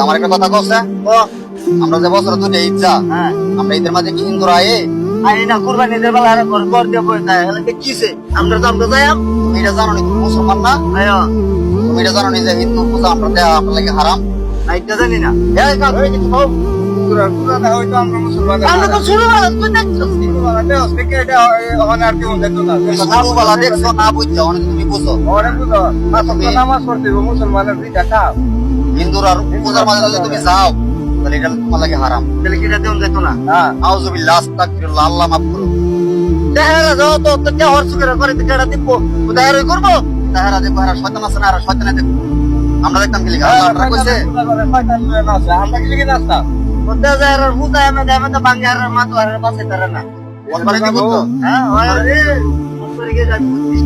আমার একটা কথা কচ্ছে আমরা যে বছর দুটো ঈদ যা আমরা ঈদের মাঝে কি হিন্দুরা না কুরবানি ঈদের বেলা ঘর দিয়ে বসে থাকে কিসে আমরা তো আমরা যাই তুমি এটা জানো নি তুমি মুসলমান না তুমি এটা জানো নি যে হিন্দু পূজা আমরা দেওয়া আপনার লাগে হারাম না এটা জানি না আমরা তো শুরু দেখছো না বুঝছো অনেক তুমি বুঝো হিন্দুরা পূজার মাঝে যদি তুমি যাও তাহলে এটা তোমার লাগে হারাম তাহলে কি এটা দেওয়া যেত না আউযুবিল্লাহ আস্তাগফিরুল্লাহ আল্লাহ মাফ করো তাহারা যাও তো কে হর্ষ করে করে কেডা দিব তাহারা করবো তাহারা দেখো আর শয়তান আছে না আর শয়তানে দেখো আমরা দেখতাম কি লিখা আল্লাহ কইছে আমরা কি লিখে নাস্তা ওটা যার হুদা আমি তো বাঙ্গার মা তো আর পাশে তারা না কোন পারে কি বলতো হ্যাঁ ওরে কোন পারে গিয়ে যাচ্ছি